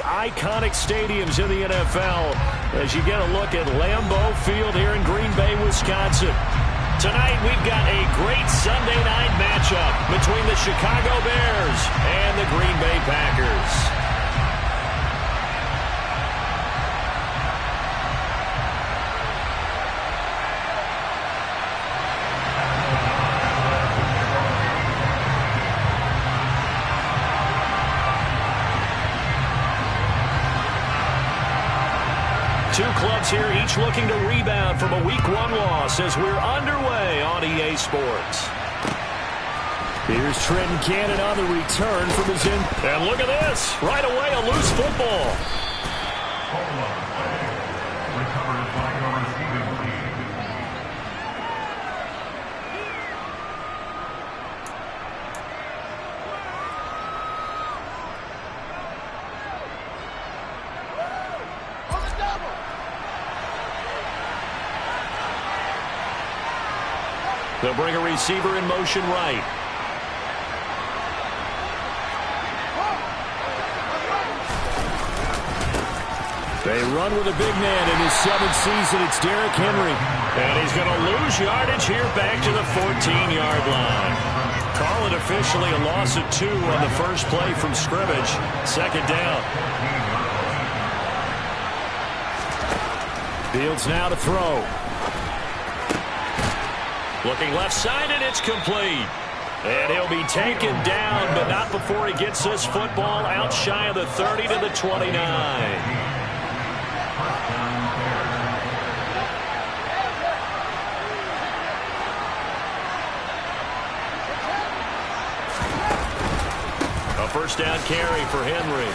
iconic stadiums in the NFL as you get a look at Lambeau Field here in Green Bay, Wisconsin. Tonight we've got a great Sunday night matchup between the Chicago Bears and the Green Bay Packers. Two clubs here, each looking to rebound from a Week 1 loss as we're underway on EA Sports. Here's Trenton Cannon on the return from his in. And look at this. Right away, a loose football. They'll bring a receiver in motion right. They run with a big man in his 7th season. It's Derrick Henry. And he's going to lose yardage here back to the 14-yard line. Call it officially a loss of 2 on the first play from scrimmage. Second down. Fields now to throw. Looking left side, and it's complete. And he'll be taken down, but not before he gets this football out shy of the 30 to the 29. A first down carry for Henry.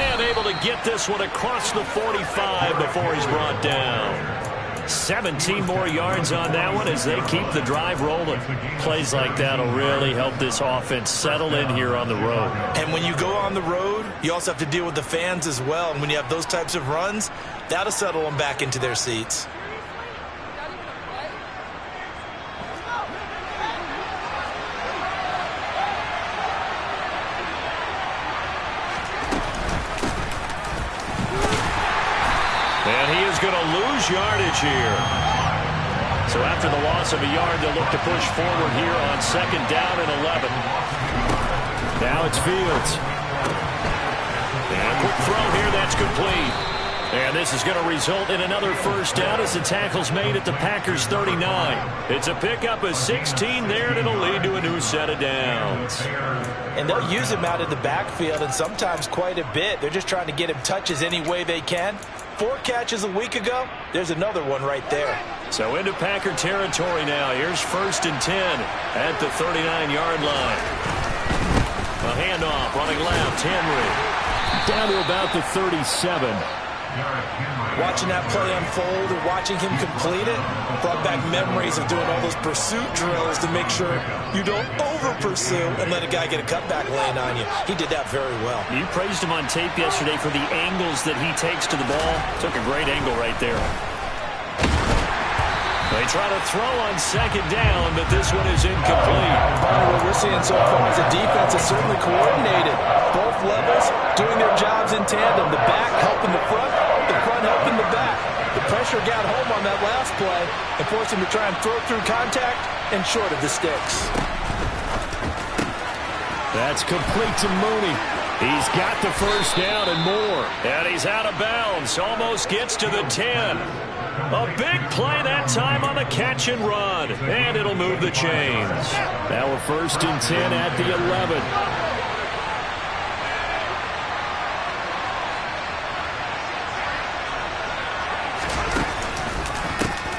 And able to get this one across the 45 before he's brought down. 17 more yards on that one as they keep the drive rolling. Plays like that will really help this offense settle in here on the road. And when you go on the road, you also have to deal with the fans as well. And when you have those types of runs, that'll settle them back into their seats. Going to lose yardage here. So after the loss of a yard, they'll look to push forward here on second down and 11. Now it's Fields. And a quick throw here, that's complete. And this is going to result in another first down as the tackle's made at the Packers 39. It's a pickup of 16 there, and it'll lead to a new set of downs. And they'll use him out in the backfield, and sometimes quite a bit. They're just trying to get him touches any way they can. 4 catches a week ago. There's another one right there. So into Packer territory now. Here's 1st and 10 at the 39-yard line. A handoff running left. Henry. Down to about the 37. Watching that play unfold and watching him complete it brought back memories of doing all those pursuit drills to make sure you don't over-pursue and let a guy get a cutback lane on you. He did that very well. You praised him on tape yesterday for the angles that he takes to the ball. Took a great angle right there. They try to throw on second down, but this one is incomplete. What we're seeing so far is the defense is certainly coordinated. Both levels doing their jobs in tandem. The back helping the front helping the back. The pressure got home on that last play and forced him to try and throw through contact and short of the sticks. That's complete to Mooney. He's got the first down and more. And he's out of bounds. Almost gets to the 10. A big play that time on the catch and run. And it'll move the chains. Now we're 1st and 10 at the 11.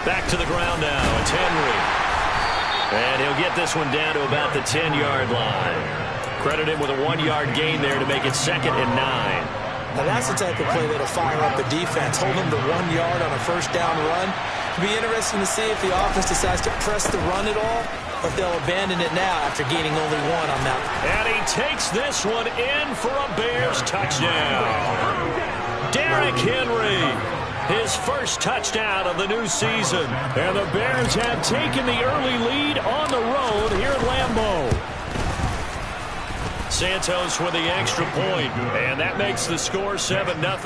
Back to the ground now. It's Henry. And he'll get this one down to about the 10-yard line. Credit him with a 1-yard gain there to make it 2nd and 9. Now that's the type of play that'll fire up the defense. Hold them to 1 yard on a first down run. It'll be interesting to see if the offense decides to press the run at all or if they'll abandon it now after gaining only 1 on that one. And he takes this one in for a Bears touchdown. Derrick Henry. His first touchdown of the new season. And the Bears have taken the early lead on the road here at Lambeau. Santos with the extra point, and that makes the score 7-0. Now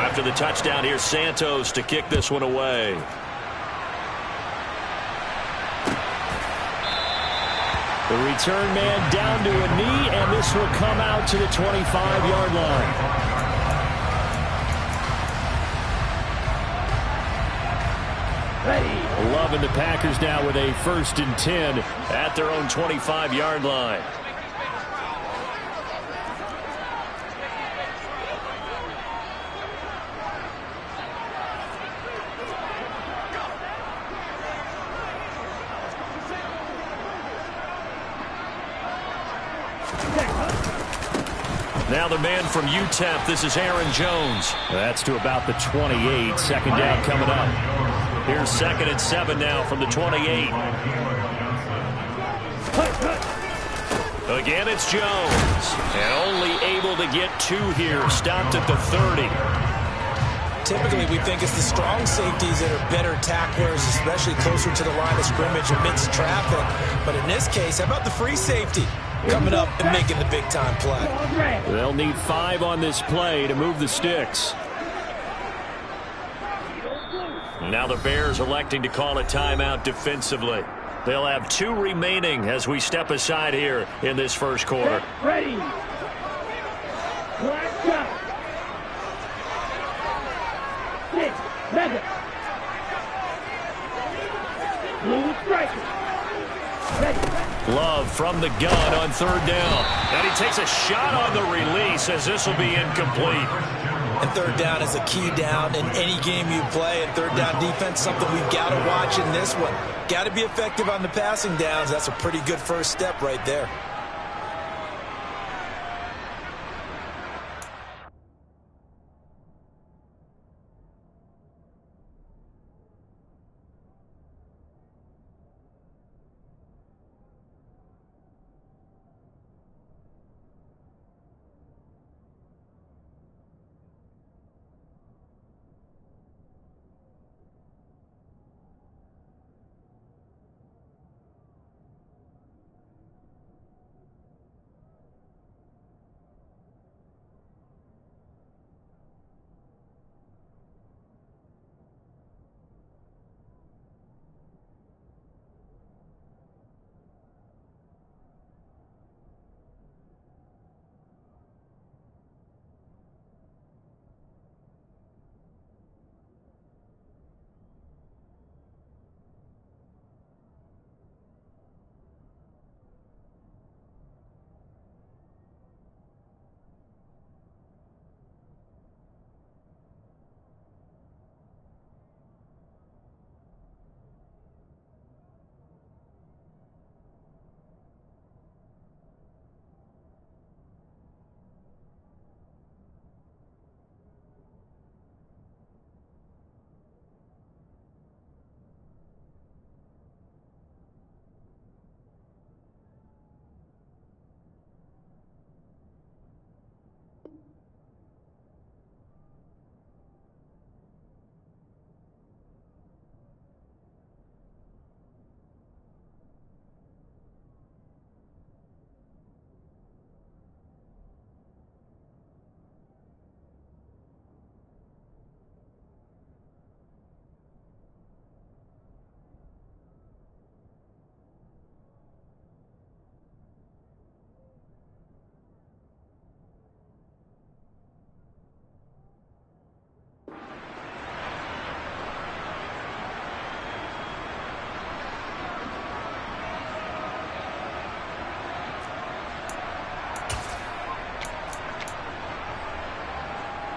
after the touchdown, here's Santos to kick this one away. The return man down to a knee, and this will come out to the 25-yard line. Love and the Packers now with a 1st and 10 at their own 25-yard line. Now the man from UTEP, this is Aaron Jones. That's to about the 28. Second down coming up. Here's 2nd and 7 now from the 28. Again, it's Jones. And only able to get 2 here. Stopped at the 30. Typically, we think it's the strong safeties that are better tacklers, especially closer to the line of scrimmage amidst traffic. But in this case, how about the free safety coming up and making the big-time play? They'll need 5 on this play to move the sticks. Now the Bears electing to call a timeout defensively. They'll have 2 remaining as we step aside here in this first quarter. Ready. Black shot. 6. Mega. Blue striker. Ready. Love from the gun on 3rd down. And he takes a shot on the release as this will be incomplete. And 3rd down is a key down in any game you play. And 3rd down defense, something we've got to watch in this one. Got to be effective on the passing downs. That's a pretty good first step right there.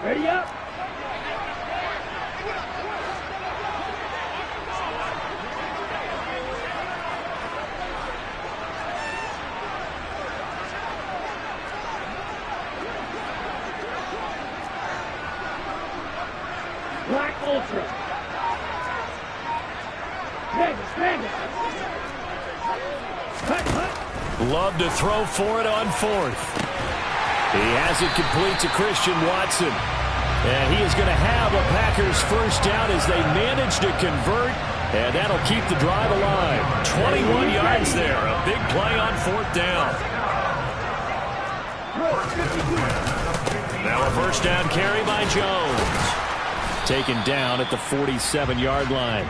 Ready up. Black Ultra. Mega. Love to throw for it on 4th. He has it complete to Christian Watson. And he is going to have a Packers first down as they manage to convert And that'll keep the drive alive. 21 yards there. A big play on 4th down. Now a first down carry by Jones. Taken down at the 47-yard line.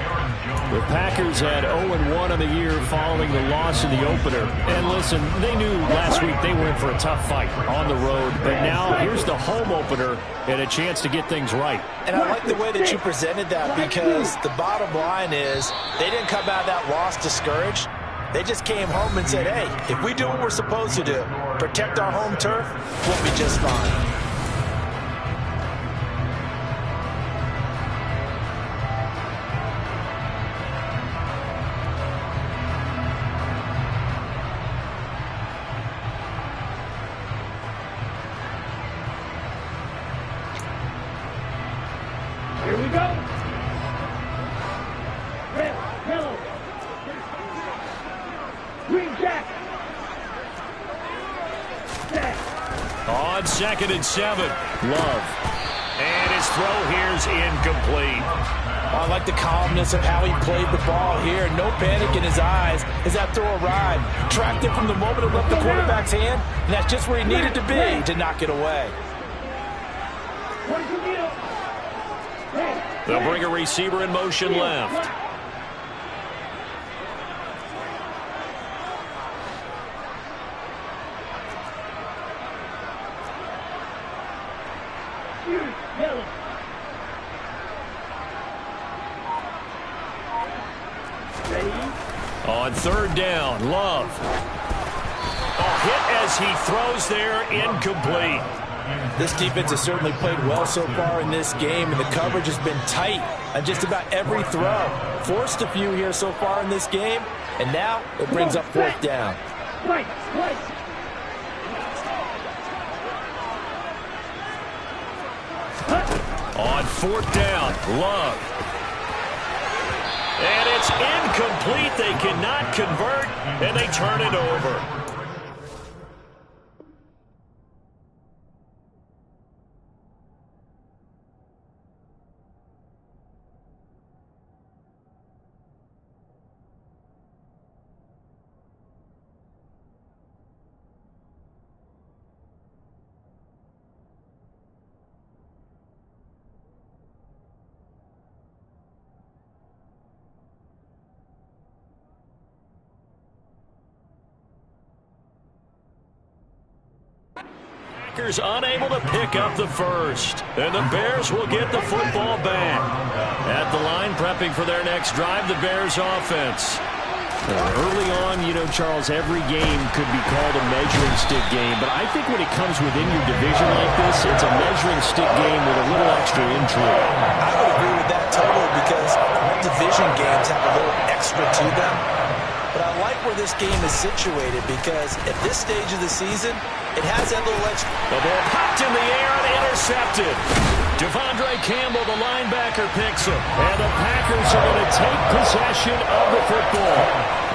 The Packers had 0-1 on the year following the loss in the opener. And listen, they knew last week they were in for a tough fight on the road. But now here's the home opener and a chance to get things right. And I like the way that you presented that, because the bottom line is they didn't come out of that loss discouraged. They just came home and said, hey, if we do what we're supposed to do, protect our home turf, we'll be just fine. Here we go. Red, yellow. Green jacket. Set. On 2nd and 7. Love. And his throw here's incomplete. I like the calmness of how he played the ball here. No panic in his eyes as that throw arrived. Tracked it from the moment it left the quarterback's hand, and that's just where he needed to be to knock it away. They'll bring a receiver in motion left. On 3rd down, Love. A hit as he throws there, incomplete. This defense has certainly played well so far in this game, and the coverage has been tight on just about every throw. Forced a few here so far in this game, and now it brings up 4th down. On 4th down, Love. And it's incomplete. They cannot convert, and they turn it over. Packers unable to pick up the first. And the Bears will get the football back. At the line, prepping for their next drive, the Bears offense. Early on, you know, Charles, every game could be called a measuring stick game. But I think when it comes within your division like this, it's a measuring stick game with a little extra intrigue. I would agree with that totally, because division games have a little extra to them. But I like where this game is situated, because at this stage of the season, it has that little extra. The ball popped in the air and intercepted. Devondre Campbell, the linebacker, picks him. And the Packers are going to take possession of the football.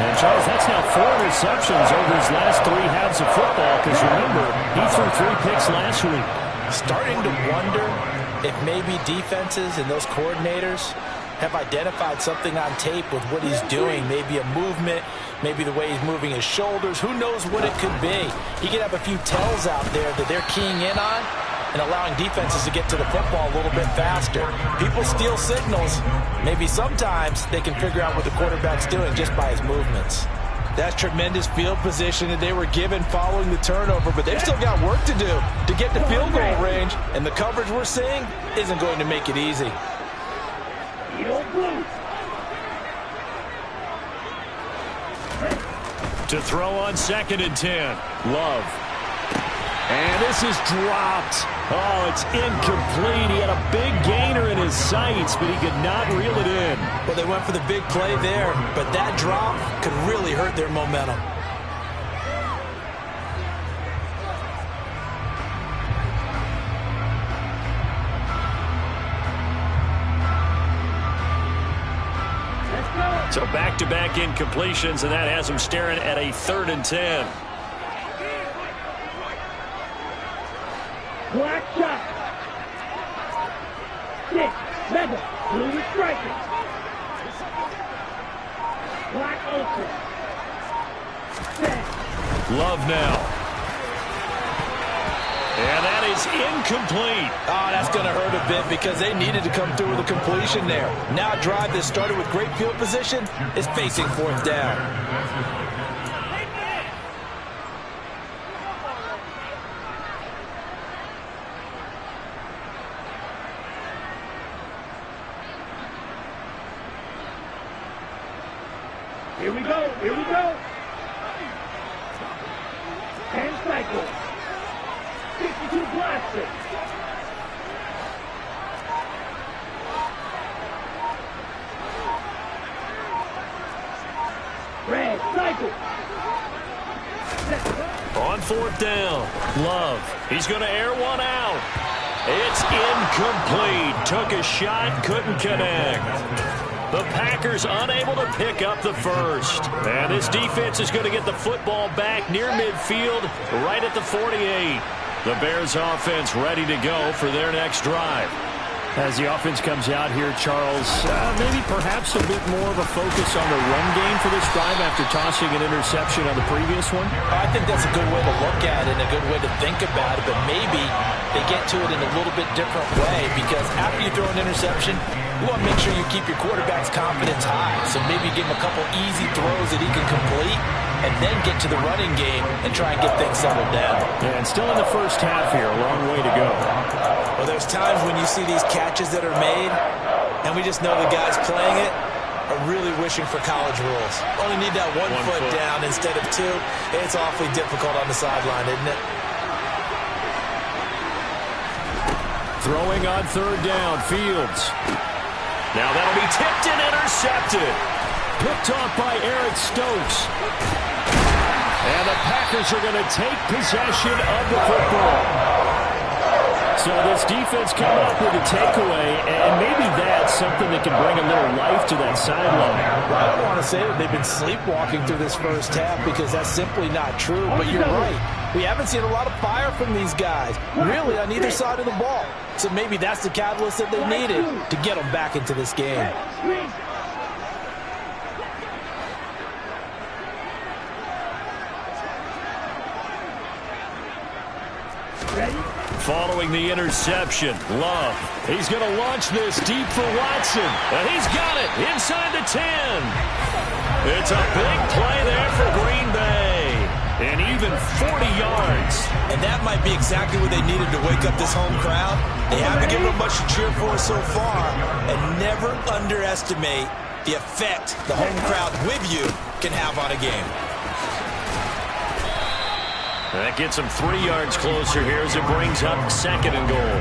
And, Charles, that's now 4 receptions over his last 3 halves of football, because, remember, he threw 3 picks last week. Starting to wonder if maybe defenses and those coordinators have identified something on tape with what he's doing. Maybe a movement, maybe the way he's moving his shoulders. Who knows what it could be? He could have a few tells out there that they're keying in on and allowing defenses to get to the football a little bit faster. People steal signals. Maybe sometimes they can figure out what the quarterback's doing just by his movements. That's tremendous field position that they were given following the turnover, but they've still got work to do to get to field goal range, and the coverage we're seeing isn't going to make it easy. To throw on 2nd and 10. Love. And this is dropped. Oh, it's incomplete. He had a big gainer in his sights, but he could not reel it in. Well, they went for the big play there, but that drop could really hurt their momentum. So back-to-back incompletions, and that has him staring at a 3rd and 10. Black shot. 6, mega, blue striker. Black Olsen. Set. Love now. And that is incomplete. Oh, that's going to hurt a bit because they needed to come through with a completion there. Now a drive that started with great field position is facing fourth down. Here we go. Here we go. 10 cycles. 52 blaster. Red cycle. On fourth down, Love. He's going to air one out. It's incomplete. Took a shot, couldn't connect. The Packers unable to pick up the first. And this defense is going to get the football back near midfield, right at the 48. The Bears offense ready to go for their next drive. As the offense comes out here, Charles, maybe perhaps a bit more of a focus on the run game for this drive after tossing an interception on the previous one? I think that's a good way to look at it and a good way to think about it, but maybe they get to it in a little bit different way because after you throw an interception, you want to make sure you keep your quarterback's confidence high. So maybe give him a couple easy throws that he can complete and then get to the running game and try and get things settled down. Yeah, and still in the first half here, a long way to go. Well, there's times when you see these catches that are made, and we just know the guys playing it are really wishing for college rules. Only need that one foot down instead of two. It's awfully difficult on the sideline, isn't it? Throwing on third down, Fields. Now that'll be tipped and intercepted. Picked off by Eric Stokes. And the Packers are going to take possession of the football. So this defense coming up with a takeaway, and maybe that's something that can bring a little life to that sideline. Well, I don't want to say that they've been sleepwalking through this first half because that's simply not true, but you're right. We haven't seen a lot of fire from these guys, really, on either side of the ball. So maybe that's the catalyst that they needed to get them back into this game. Following the interception, Love. He's going to launch this deep for Watson. And he's got it inside the 10. It's a big play there for Green Bay. And even 40 yards. And that might be exactly what they needed to wake up this home crowd. They haven't given them much to cheer for so far. And never underestimate the effect the home crowd with you can have on a game. That gets them 3 yards closer here as it brings up second and goal.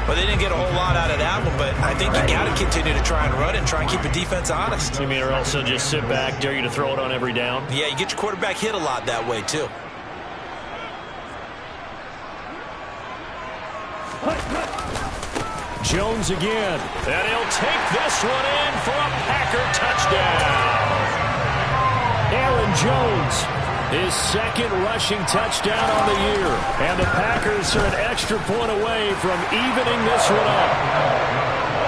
Well, they didn't get a whole lot out of that one, but I think you got to continue to try and run and try and keep the defense honest. You mean or also just sit back, dare you to throw it on every down? Yeah, you get your quarterback hit a lot that way, too. Jones again. And he'll take this one in for a Packer touchdown. Aaron Jones. His second rushing touchdown on the year. And the Packers are an extra point away from evening this one up.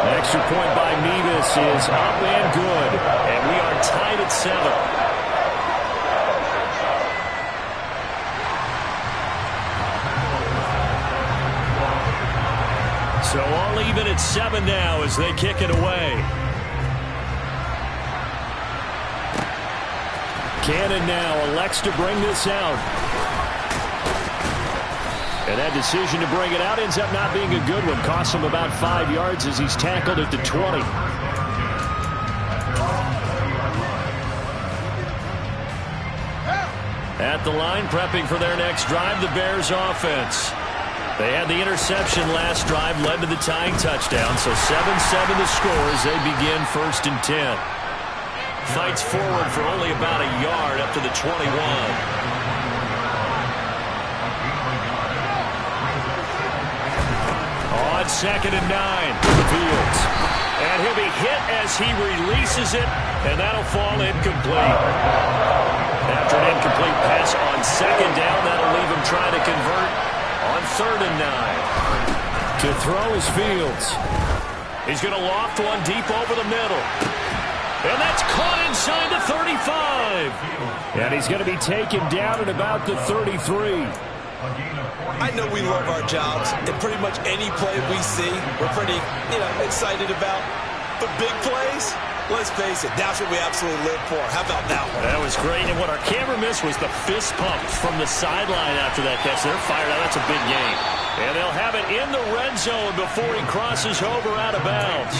An extra point by Mevis is up and good. And we are tied at 7. So all even at 7 now as they kick it away. Cannon now elects to bring this out. And that decision to bring it out ends up not being a good one. Costs him about 5 yards as he's tackled at the 20. At the line, prepping for their next drive, the Bears offense. They had the interception last drive, led to the tying touchdown. So 7-7 the score as they begin 1st and 10. Fights forward for only about a yard up to the 21. On 2nd and 9, Fields. And he'll be hit as he releases it, and that'll fall incomplete. After an incomplete pass on 2nd down, that'll leave him trying to convert on 3rd and 9. To throw is Fields. He's going to loft one deep over the middle. And that's caught inside the 35. And he's going to be taken down at about the 33. I know we love our jobs, and pretty much any play we see, we're pretty, excited about. But big plays, let's face it, that's what we absolutely live for. How about that one? That was great, and what our camera missed was the fist pump from the sideline after that catch. They're fired out. That's a big game. And they'll have it in the red zone before he crosses over out of bounds.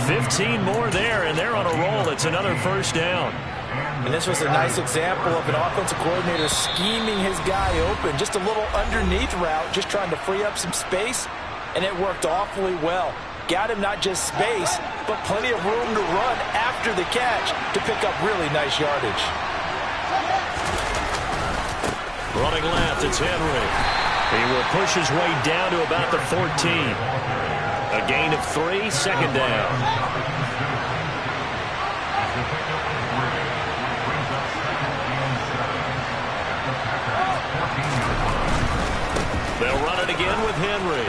15 more there, and they're on a roll. It's another first down. And this was a nice example of an offensive coordinator scheming his guy open. Just a little underneath route, just trying to free up some space, and it worked awfully well. Got him not just space, but plenty of room to run after the catch to pick up really nice yardage. Running left, it's Henry. He will push his way down to about the 14. A gain of 3, second down. They'll run it again with Henry.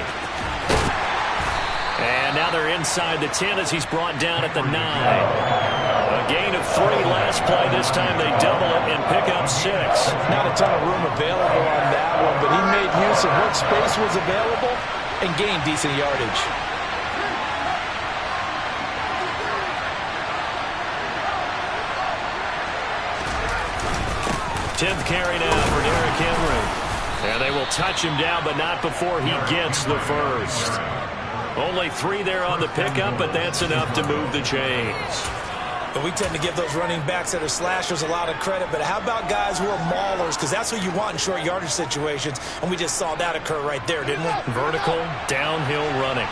And now they're inside the 10 as he's brought down at the 9. A gain of 3 last play. This time they double it and pick up 6. Not a ton of room available on that one, but he made use of what space was available and gained decent yardage. Tenth carry now for Derrick Henry. And they will touch him down, but not before he gets the first. Only 3 there on the pickup, but that's enough to move the chains. But we tend to give those running backs that are slashers a lot of credit. But how about guys who are maulers? Because that's who you want in short yardage situations. And we just saw that occur right there, didn't we? Vertical, downhill running.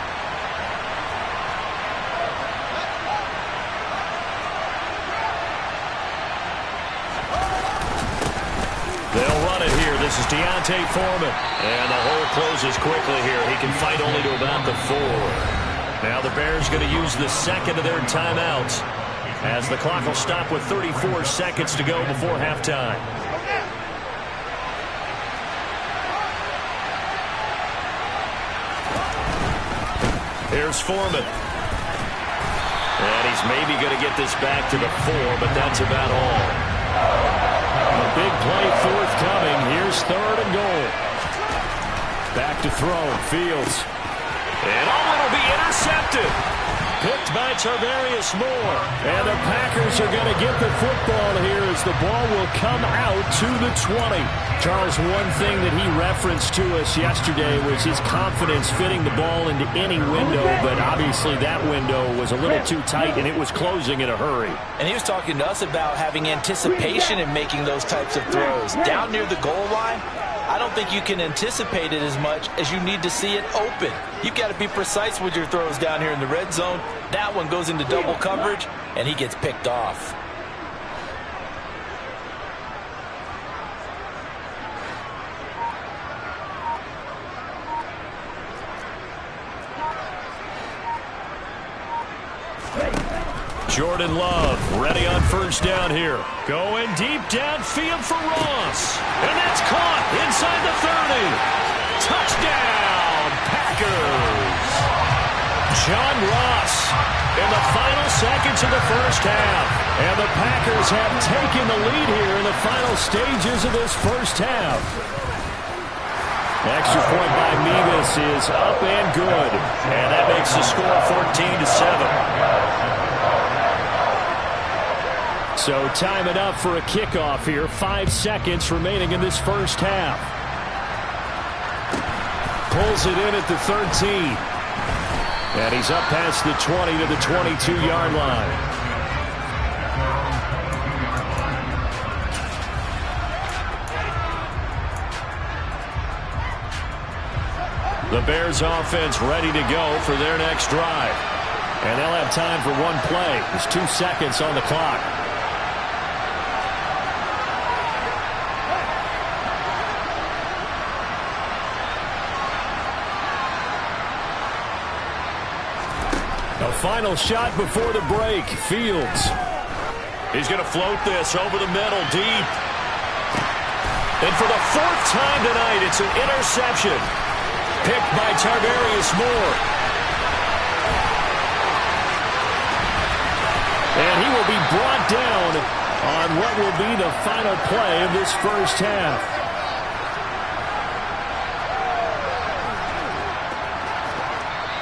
They'll run it here. This is Deontay Foreman. And the hole closes quickly here. He can fight only to about the 4. Now the Bears going to use the second of their timeouts, as the clock will stop with 34 seconds to go before halftime. Here's Foreman. And he's maybe going to get this back to the 4, but that's about all. A big play forthcoming. Here's 3rd and goal. Back to throw. Fields. And it'll be intercepted. Picked by Tarvarius Moore. And the Packers are going to get the football here as the ball will come out to the 20. Charles, one thing that he referenced to us yesterday was his confidence fitting the ball into any window, but obviously that window was a little too tight and it was closing in a hurry. And he was talking to us about having anticipation in making those types of throws. Down near the goal line, I don't think you can anticipate it as much as you need to see it open. You've got to be precise with your throws down here in the red zone. That one goes into double coverage, and he gets picked off. Jordan Love ready on first down here. Going deep downfield for Ross. And that's caught inside the 30. Touchdown, Packers. John Ross in the final seconds of the first half. And the Packers have taken the lead here in the final stages of this first half. Extra point by Mevis is up and good. And that makes the score 14-7. So time it up for a kickoff here. 5 seconds remaining in this first half. Pulls it in at the 13. And he's up past the 20 to the 22-yard line. The Bears offense ready to go for their next drive. And they'll have time for one play. There's 2 seconds on the clock. A final shot before the break. Fields. He's going to float this over the middle deep. And for the 4th time tonight, it's an interception. Picked by Tarvarius Moore. And he will be brought down on what will be the final play of this first half.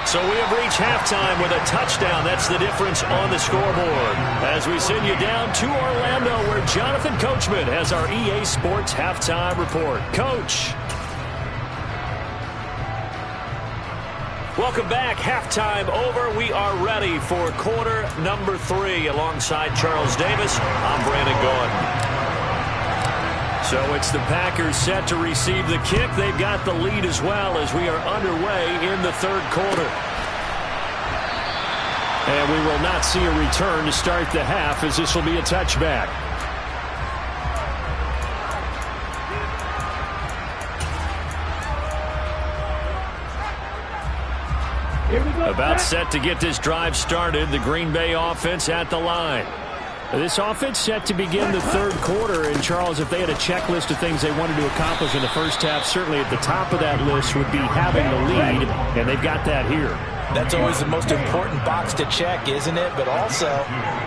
So we have reached halftime with a touchdown. That's the difference on the scoreboard. As we send you down to Orlando, where Jonathan Coachman has our EA Sports Halftime Report. Coach. Welcome back. Halftime over. We are ready for quarter number 3. Alongside Charles Davis, I'm Brandon Gaudin. So it's the Packers set to receive the kick. They've got the lead as well as we are underway in the third quarter. And we will not see a return to start the half, as this will be a touchback. About set to get this drive started. The Green Bay offense at the line. This offense set to begin the third quarter. And, Charles, if they had a checklist of things they wanted to accomplish in the first half, certainly at the top of that list would be having the lead, and they've got that here. That's always the most important box to check, isn't it? But also,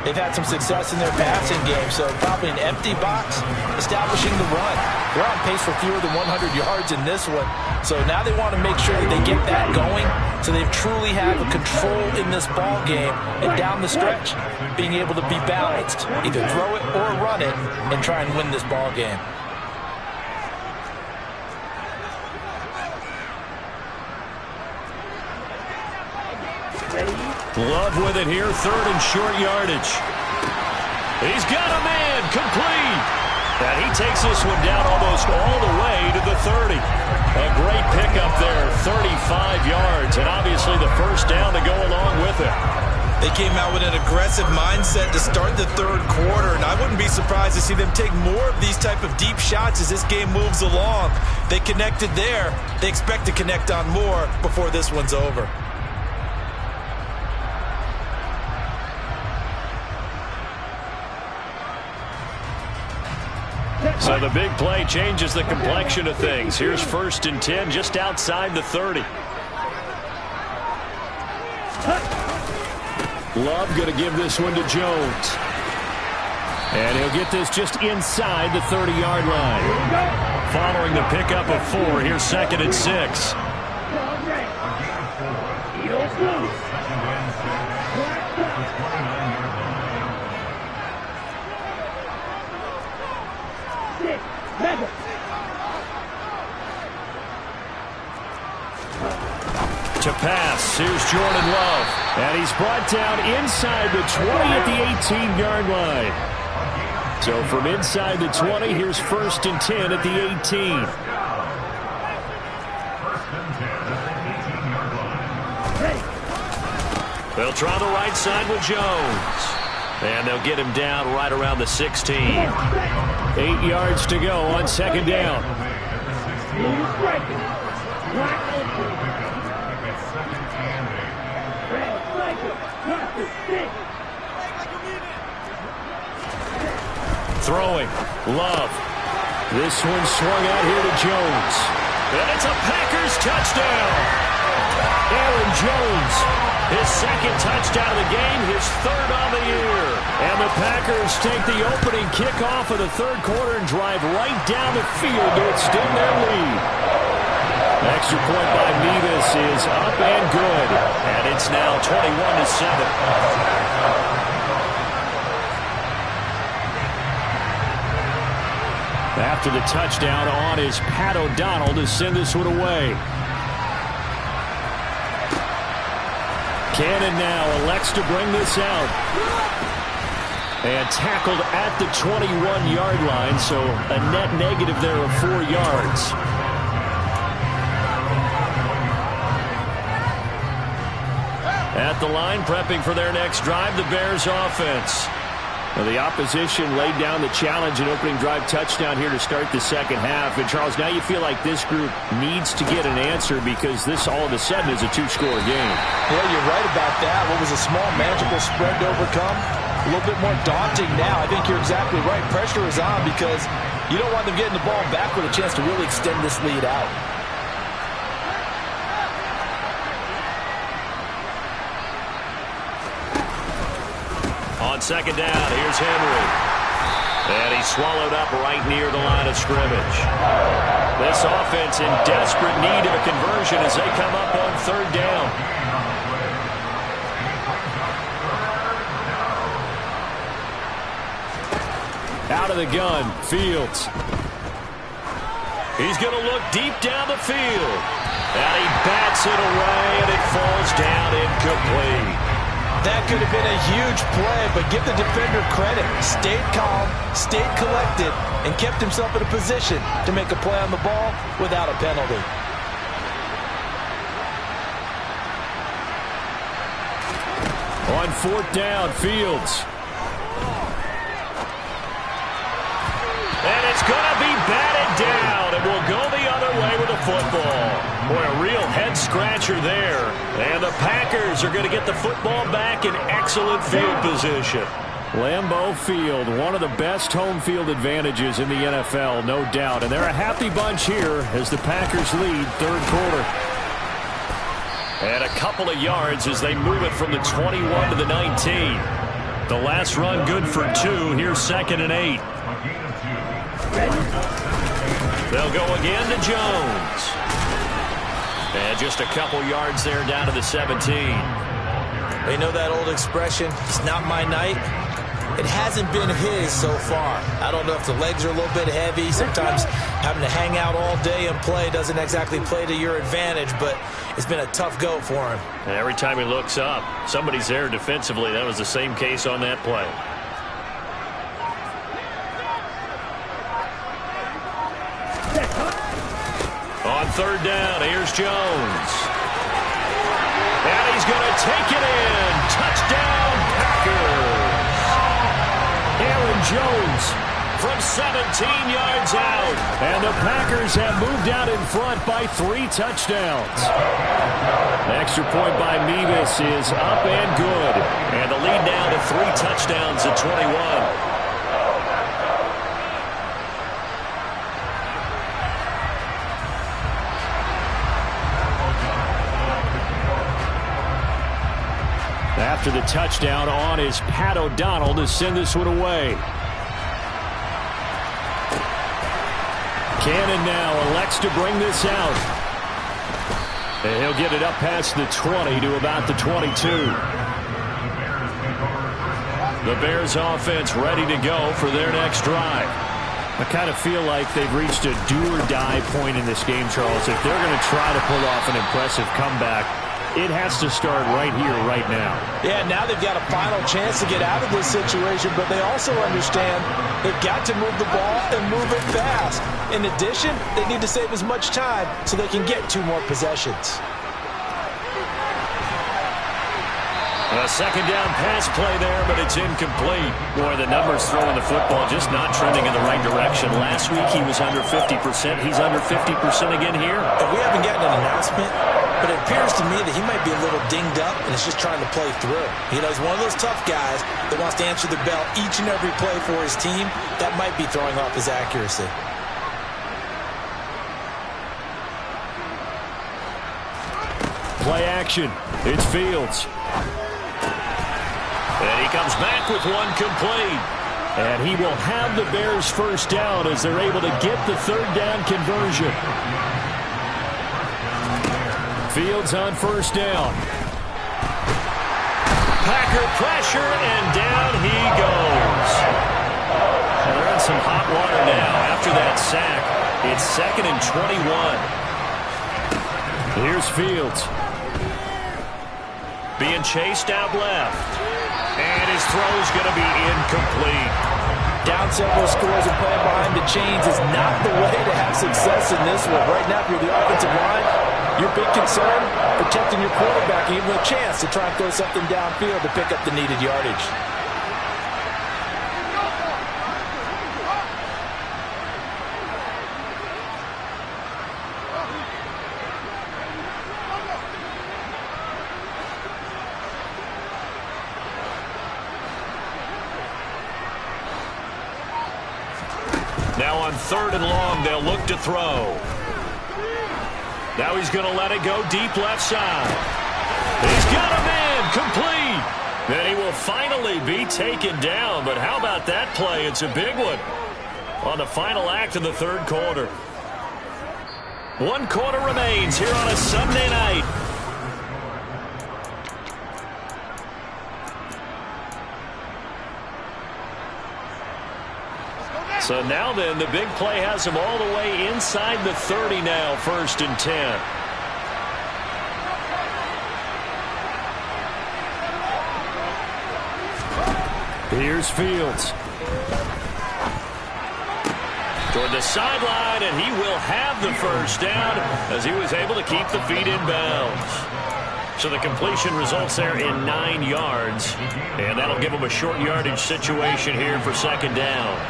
they've had some success in their passing game, so probably an empty box, establishing the run. They're on pace for fewer than 100 yards in this one, so now they want to make sure that they get that going, so they truly have control in this ball game, and down the stretch, being able to be balanced, either throw it or run it, and try and win this ball game. Love with it here, third and short yardage. He's got a man, complete. And he takes this one down almost all the way to the 30. A great pickup there, 35 yards, and obviously the first down to go along with it. They came out with an aggressive mindset to start the third quarter, and I wouldn't be surprised to see them take more of these type of deep shots as this game moves along. They connected there. They expect to connect on more before this one's over. So the big play changes the complexion of things. Here's 1st and 10 just outside the 30. Love going to give this one to Jones. And he'll get this just inside the 30-yard line. Following the pickup of 4, here's 2nd and 6. To pass, here's Jordan Love. And he's brought down inside the 20 at the 18-yard line. So from inside the 20, here's 1st and 10 at the 18. They'll try the right side with Jones. And they'll get him down right around the 16. 8 yards to go on 2nd down. Throwing, Love. This one swung out here to Jones. And it's a Packers touchdown. Aaron Jones, his 2nd touchdown of the game, his 3rd on the year. And the Packers take the opening kickoff of the third quarter and drive right down the field to extend their lead. Extra point by Mevis is up and good. And it's now 21-7. After the touchdown, on is Pat O'Donnell to send this one away. Cannon now elects to bring this out. And tackled at the 21-yard line, so a net negative there of 4 yards. At the line, prepping for their next drive, the Bears offense. Well, the opposition laid down the challenge and opening drive touchdown here to start the second half. And, Charles, now you feel like this group needs to get an answer because this all of a sudden is a 2-score game. Yeah, you're right about that. What was a small, manageable spread to overcome? A little bit more daunting now. I think you're exactly right. Pressure is on because you don't want them getting the ball back with a chance to really extend this lead out. second down. Here's Henry. And he's swallowed up right near the line of scrimmage. This offense in desperate need of a conversion as they come up on third down. Out of the gun, Fields. He's going to look deep down the field. And he bats it away, and it falls down incomplete. That could have been a huge play, but give the defender credit. Stayed calm, stayed collected, and kept himself in a position to make a play on the ball without a penalty. On fourth down, Fields. And it's going to be batted down, and will go the other way with the football. Boy, a real head-scratcher there. And the Packers are going to get the football back in excellent field position. Lambeau Field, one of the best home field advantages in the NFL, no doubt. And they're a happy bunch here as the Packers lead third quarter. And a couple of yards as they move it from the 21 to the 19. The last run good for 2. Here's 2nd and 8. They'll go again to Jones. And just a couple yards there down to the 17. They know that old expression, it's not my night. It hasn't been his so far. I don't know if the legs are a little bit heavy. Sometimes having to hang out all day and play doesn't exactly play to your advantage, but it's been a tough go for him. And every time he looks up, somebody's there defensively. That was the same case on that play. On third down, here's Jones. And he's going to take it in. Touchdown, Packers. Aaron Jones from 17 yards out. And the Packers have moved out in front by 3 touchdowns. The extra point by Mevis is up and good. And the lead now to 3 touchdowns at 21. After the touchdown on is Pat O'Donnell to send this one away. Cannon now elects to bring this out. And he'll get it up past the 20 to about the 22. The Bears offense ready to go for their next drive. I kind of feel like they've reached a do-or-die point in this game, Charles. If they're going to try to pull off an impressive comeback, it has to start right here, right now. Yeah, now they've got a final chance to get out of this situation, but they also understand they've got to move the ball and move it fast. In addition, they need to save as much time so they can get 2 more possessions. A second down pass play there, but it's incomplete. Boy, the numbers throwing the football just not trending in the right direction. Last week he was under 50%. He's under 50% again here. And we haven't gotten an announcement, but it appears to me that he might be a little dinged up and is just trying to play through. You know, he's one of those tough guys that wants to answer the bell each and every play for his team. That might be throwing off his accuracy. Play action. It's Fields. And he comes back with one complete. And he will have the Bears first down as they're able to get the third down conversion. Fields on first down. Packer pressure, and down he goes. And they're in some hot water now. After that sack, it's 2nd and 21. Here's Fields. Being chased out left. And his throw's going to be incomplete. Down several scores and playing behind the chains is not the way to have success in this one. Right now, if you're the offensive line, your big concern, protecting your quarterback and giving him a chance to try and throw something downfield to pick up the needed yardage. Now on 3rd and long, they'll look to throw. Now he's going to let it go deep left side. He's got him in, complete. Then he will finally be taken down, but how about that play? It's a big one on the final act of the third quarter. 1 quarter remains here on a Sunday night. So now then, the big play has him all the way inside the 30 now, 1st and 10. Here's Fields. Toward the sideline, and he will have the first down as he was able to keep the feet in bounds. So the completion results there in 9 yards, and that'll give him a short yardage situation here for 2nd down.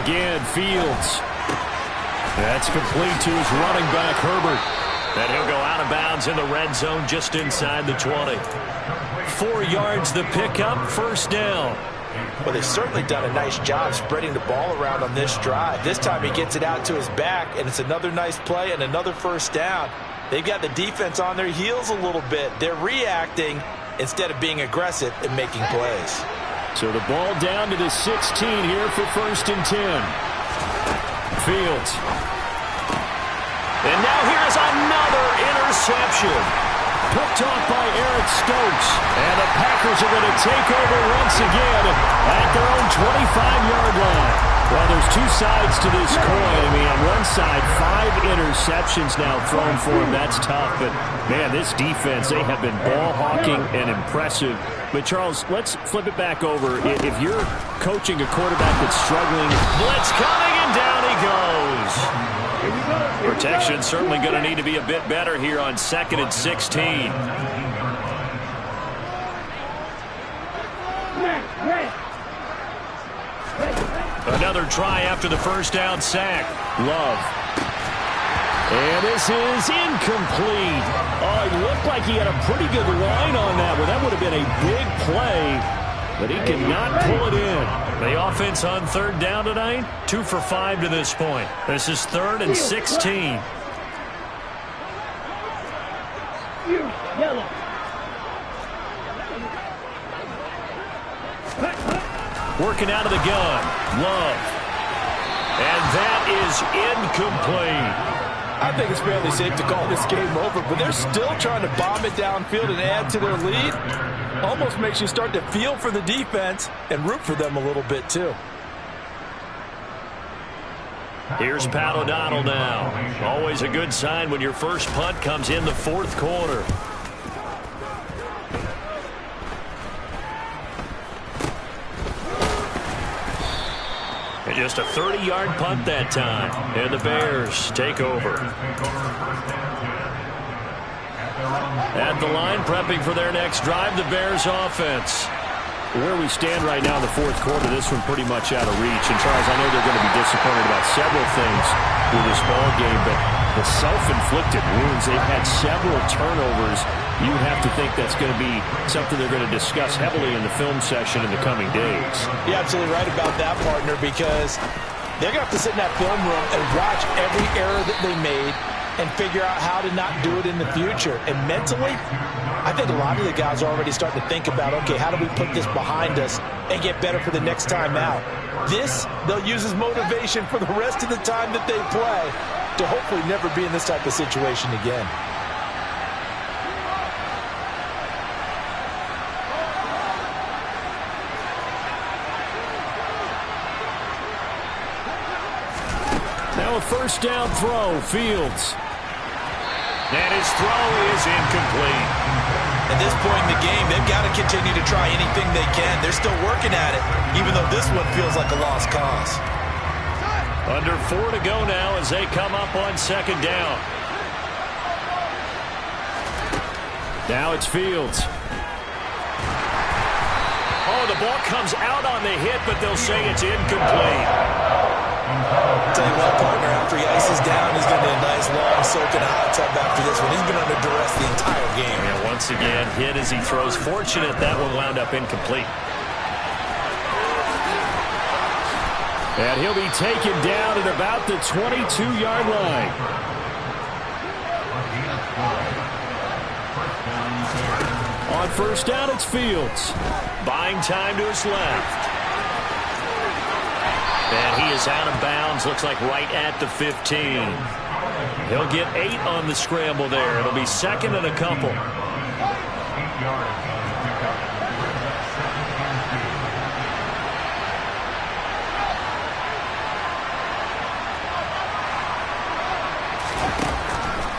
Again, Fields. That's complete to his running back, Herbert. And he'll go out of bounds in the red zone just inside the 20. 4 yards the pickup, 1st down. Well, they've certainly done a nice job spreading the ball around on this drive. This time he gets it out to his back, and it's another nice play and another 1st down. They've got the defense on their heels a little bit. They're reacting instead of being aggressive and making plays. So the ball down to the 16 here for 1st and 10. Fields. And now here's another interception. Picked off by Eric Stokes. And the Packers are going to take over once again at their own 25-yard line. Well, there's 2 sides to this coin. I mean, on one side, 5 interceptions now thrown for him. That's tough. But, man, this defense, they have been ball hawking and impressive. But, Charles, let's flip it back over. If you're coaching a quarterback that's struggling, blitz coming, and down he goes. Protection certainly going to need to be a bit better here on 2nd and 16. Another try after the 1st down sack. Love. And this is incomplete. Oh, it looked like he had a pretty good line on that one. That would have been a big play, but he cannot pull it in. The offense on 3rd down tonight, 2 for 5 to this point. This is 3rd and 16. Working out of the gun. Love. And that is incomplete. I think it's fairly safe to call this game over, but they're still trying to bomb it downfield and add to their lead. Almost makes you start to feel for the defense and root for them a little bit, too. Here's Pat O'Donnell now. Always a good sign when your first punt comes in the 4th quarter. And just a 30-yard punt that time. And the Bears take over. At the line, prepping for their next drive, the Bears offense. Where we stand right now in the 4th quarter, this one pretty much out of reach. And, Charles, I know they're going to be disappointed about several things with this ball game, but the self-inflicted wounds, they've had several turnovers. You have to think that's going to be something they're going to discuss heavily in the film session in the coming days. You're absolutely right about that, partner, because they're going to have to sit in that film room and watch every error that they made and figure out how to not do it in the future. And mentally, I think a lot of the guys are already starting to think about, okay, how do we put this behind us and get better for the next time out? This, they'll use as motivation for the rest of the time that they play to hopefully never be in this type of situation again. Now a 1st down throw, Fields. And his throw is incomplete. At this point in the game, they've got to continue to try anything they can. They're still working at it, even though this one feels like a lost cause. Under 4 to go now as they come up on 2nd down. Now it's Fields. Oh, the ball comes out on the hit, but they'll say it's incomplete. Tell you what, partner, after he ices down, he's going to be a nice, long, soaking hot tub after this one. He's been under duress the entire game. Yeah, once again, hit as he throws. Fortunate that one wound up incomplete. And he'll be taken down at about the 22-yard line. On first down, it's Fields. Buying time to his left. And he is out of bounds, looks like right at the 15. He'll get 8 on the scramble there. It'll be second and a couple.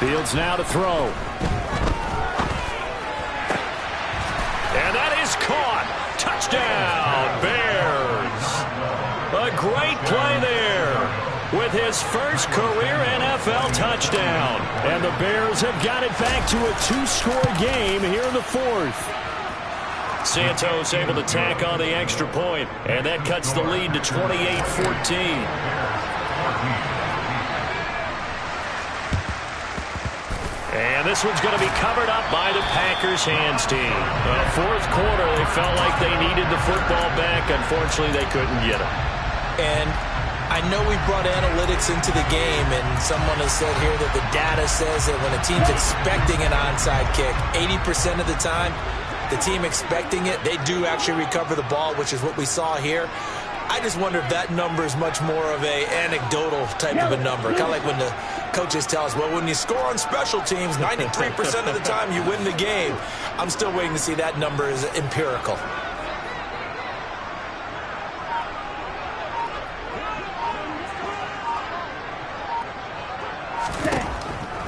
Fields now to throw. And that is caught. Touchdown, Bears. A great play there with his first career NFL touchdown. And the Bears have got it back to a 2-score game here in the fourth. Santos able to tack on the extra point, and that cuts the lead to 28-14. And this one's going to be covered up by the Packers hands team. Fourth quarter, they felt like they needed the football back. Unfortunately, they couldn't get it. And I know we brought analytics into the game, and someone has said here that the data says that when a team's expecting an onside kick, 80% of the time, the team expecting it, they do actually recover the ball, which is what we saw here. I just wonder if that number is much more of a anecdotal type of a number. Kind of like when the coaches tell us, well, when you score on special teams, 93% of the time you win the game. I'm still waiting to see that number is empirical.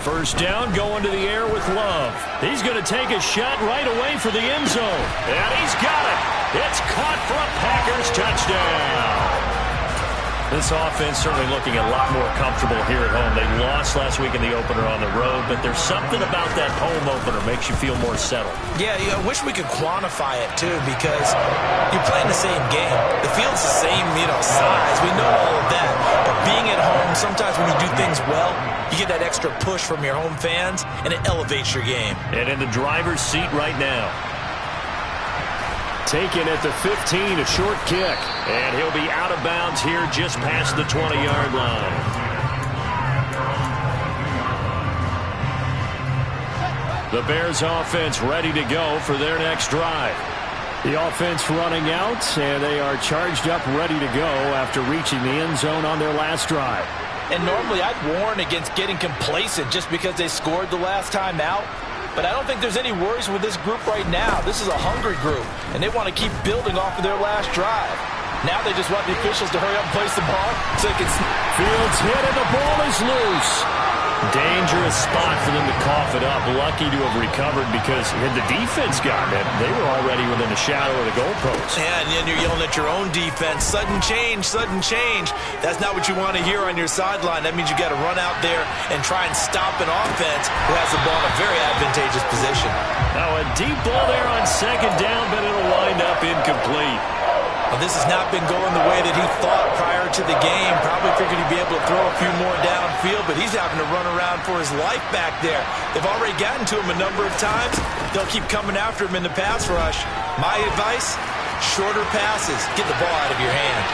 First down, going to the air with Love. He's going to take a shot right away for the end zone. And he's got it. It's caught for a Packers touchdown. This offense certainly looking a lot more comfortable here at home. They lost last week in the opener on the road, but there's something about that home opener makes you feel more settled. Yeah, I wish we could quantify it, too, because you're playing the same game. The field's the same, size. We know all of that. But being at home, sometimes when you do things well, you get that extra push from your home fans, and it elevates your game. And in the driver's seat right now. Taken at the 15, a short kick. And he'll be out of bounds here just past the 20-yard line. The Bears offense ready to go for their next drive. The offense running out, and they are charged up, ready to go after reaching the end zone on their last drive. And normally I'd warn against getting complacent just because they scored the last time out. But I don't think there's any worries with this group right now. This is a hungry group, and they want to keep building off of their last drive. Now they just want the officials to hurry up and place the ball so they can... Fields hit, and the ball is loose. Dangerous spot for them to cough it up. Lucky to have recovered because had the defense gotten it, they were already within a shadow of the goalpost. Yeah, and then you're yelling at your own defense. Sudden change, sudden change. That's not what you want to hear on your sideline. That means you got to run out there and try and stop an offense who has the ball in a very advantageous position. Now a deep ball there on second down, but it'll wind up incomplete. Well, this has not been going the way that he thought prior to the game. Probably figured he'd be able to throw a few more downfield, but he's having to run around for his life back there. They've already gotten to him a number of times. They'll keep coming after him in the pass rush. My advice, shorter passes. Get the ball out of your hand.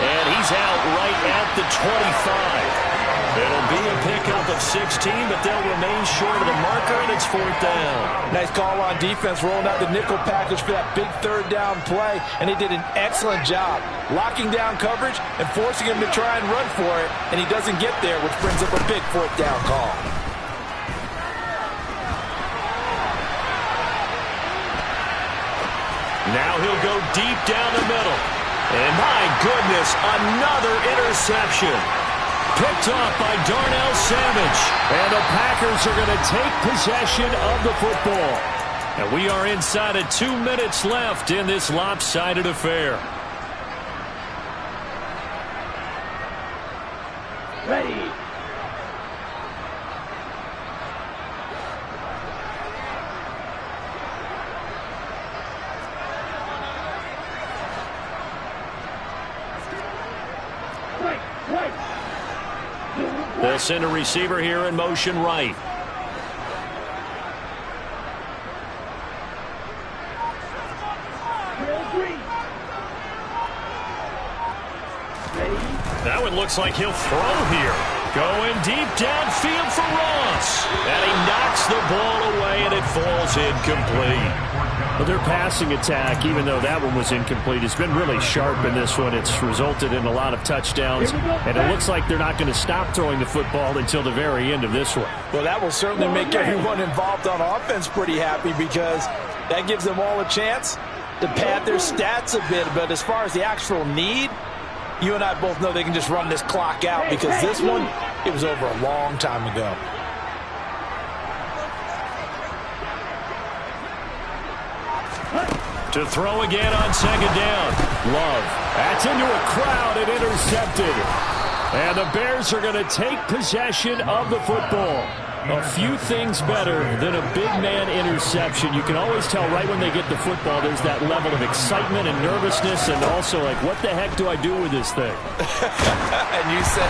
And he's out right at the 25. It'll be a pickup of 16, but they'll remain short of the marker, and it's fourth down. Nice call on defense, rolling out the nickel package for that big third down play, and they did an excellent job locking down coverage and forcing him to try and run for it, and he doesn't get there, which brings up a big fourth down call. Now he'll go deep down the middle. And my goodness, another interception. Picked off by Darnell Savage. And the Packers are going to take possession of the football. And we are inside of 2 minutes left in this lopsided affair. Ready. They'll send a receiver here in motion right. It looks like he'll throw here. Going deep downfield for Ross. And he knocks the ball away, and it falls incomplete. But their passing attack, even though that one was incomplete, has been really sharp in this one. It's resulted in a lot of touchdowns, and it looks like they're not going to stop throwing the football until the very end of this one. Well, that will certainly make everyone involved on offense pretty happy because that gives them all a chance to pad their stats a bit. But as far as the actual need, you and I both know they can just run this clock out because this one, it was over a long time ago. To throw again on second down. Love. That's into a crowd and intercepted. And the Bears are going to take possession of the football. A few things better than a big man interception. You can always tell right when they get the football, there's that level of excitement and nervousness and also like, what the heck do I do with this thing? And you say,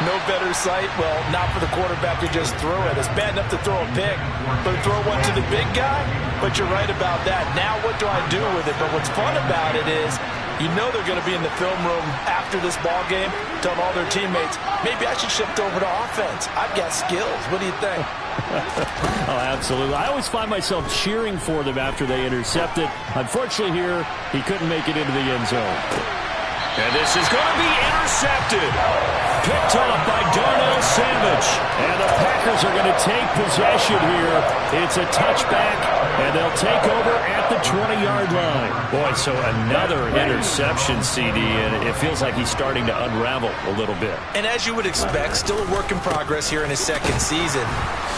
no better sight? Well, not for the quarterback to just throw it. It's bad enough to throw a pick, but throw one to the big guy? But you're right about that. Now what do I do with it? But what's fun about it is you know they're going to be in the film room after this ball game telling all their teammates, maybe I should shift over to offense. I've got skills. What do you think? Oh, absolutely. I always find myself cheering for them after they intercept it. Unfortunately here, he couldn't make it into the end zone. And this is going to be intercepted. Picked off by Darnell Savage. And the Packers are going to take possession here. It's a touchback, and they'll take over at the 20-yard line. Boy, so another interception, CD, and it feels like he's starting to unravel a little bit. And as you would expect, still a work in progress here in his second season.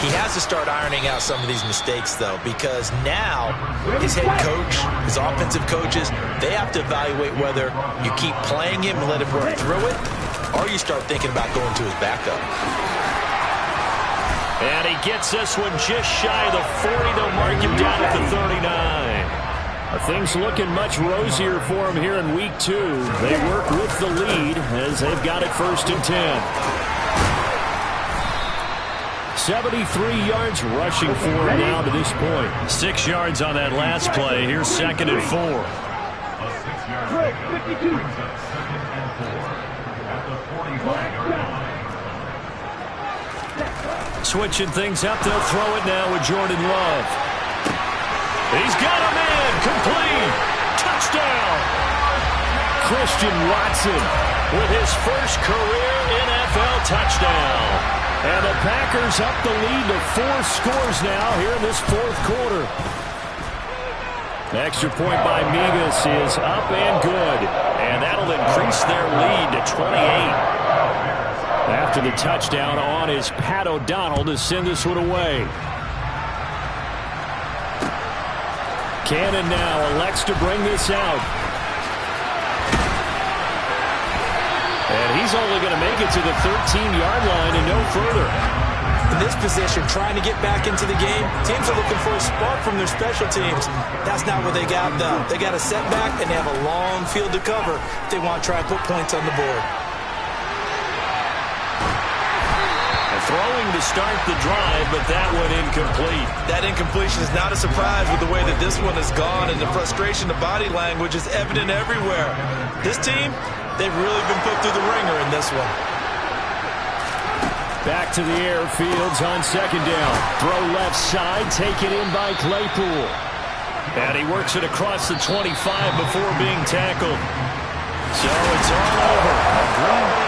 He has to start ironing out some of these mistakes, though, because now his head coach, his offensive coaches, they have to evaluate whether you keep playing him and let him run through it, or you start thinking about going to his backup. And he gets this one just shy of the 40. They'll mark him down at the 39. Things looking much rosier for him here in week 2. They work with the lead as they've got it 1st and 10. 73 yards rushing for him now to this point. 6 yards on that last play. Here's 2nd and 4. 52. Switching things up, they'll throw it now with Jordan Love. He's got a man, complete, touchdown. Christian Watson with his first career NFL touchdown. And the Packers up the lead to 4 scores now here in this 4th quarter. The extra point by Migas is up and good. And that'll increase their lead to 28. After the touchdown on is Pat O'Donnell to send this one away. Cannon now elects to bring this out. And he's only going to make it to the 13-yard line and no further. In this position, trying to get back into the game, teams are looking for a spark from their special teams. That's not what they got, though. They got a setback, and they have a long field to cover if they want to try and put points on the board. Throwing to start the drive, but that one incomplete. That incompletion is not a surprise with the way that this one has gone, and the frustration, the body language is evident everywhere. This team, they've really been put through the ringer in this one. Back to the air, Fields on 2nd down. Throw left side, taken in by Claypool. And he works it across the 25 before being tackled. So it's all over. Green Bay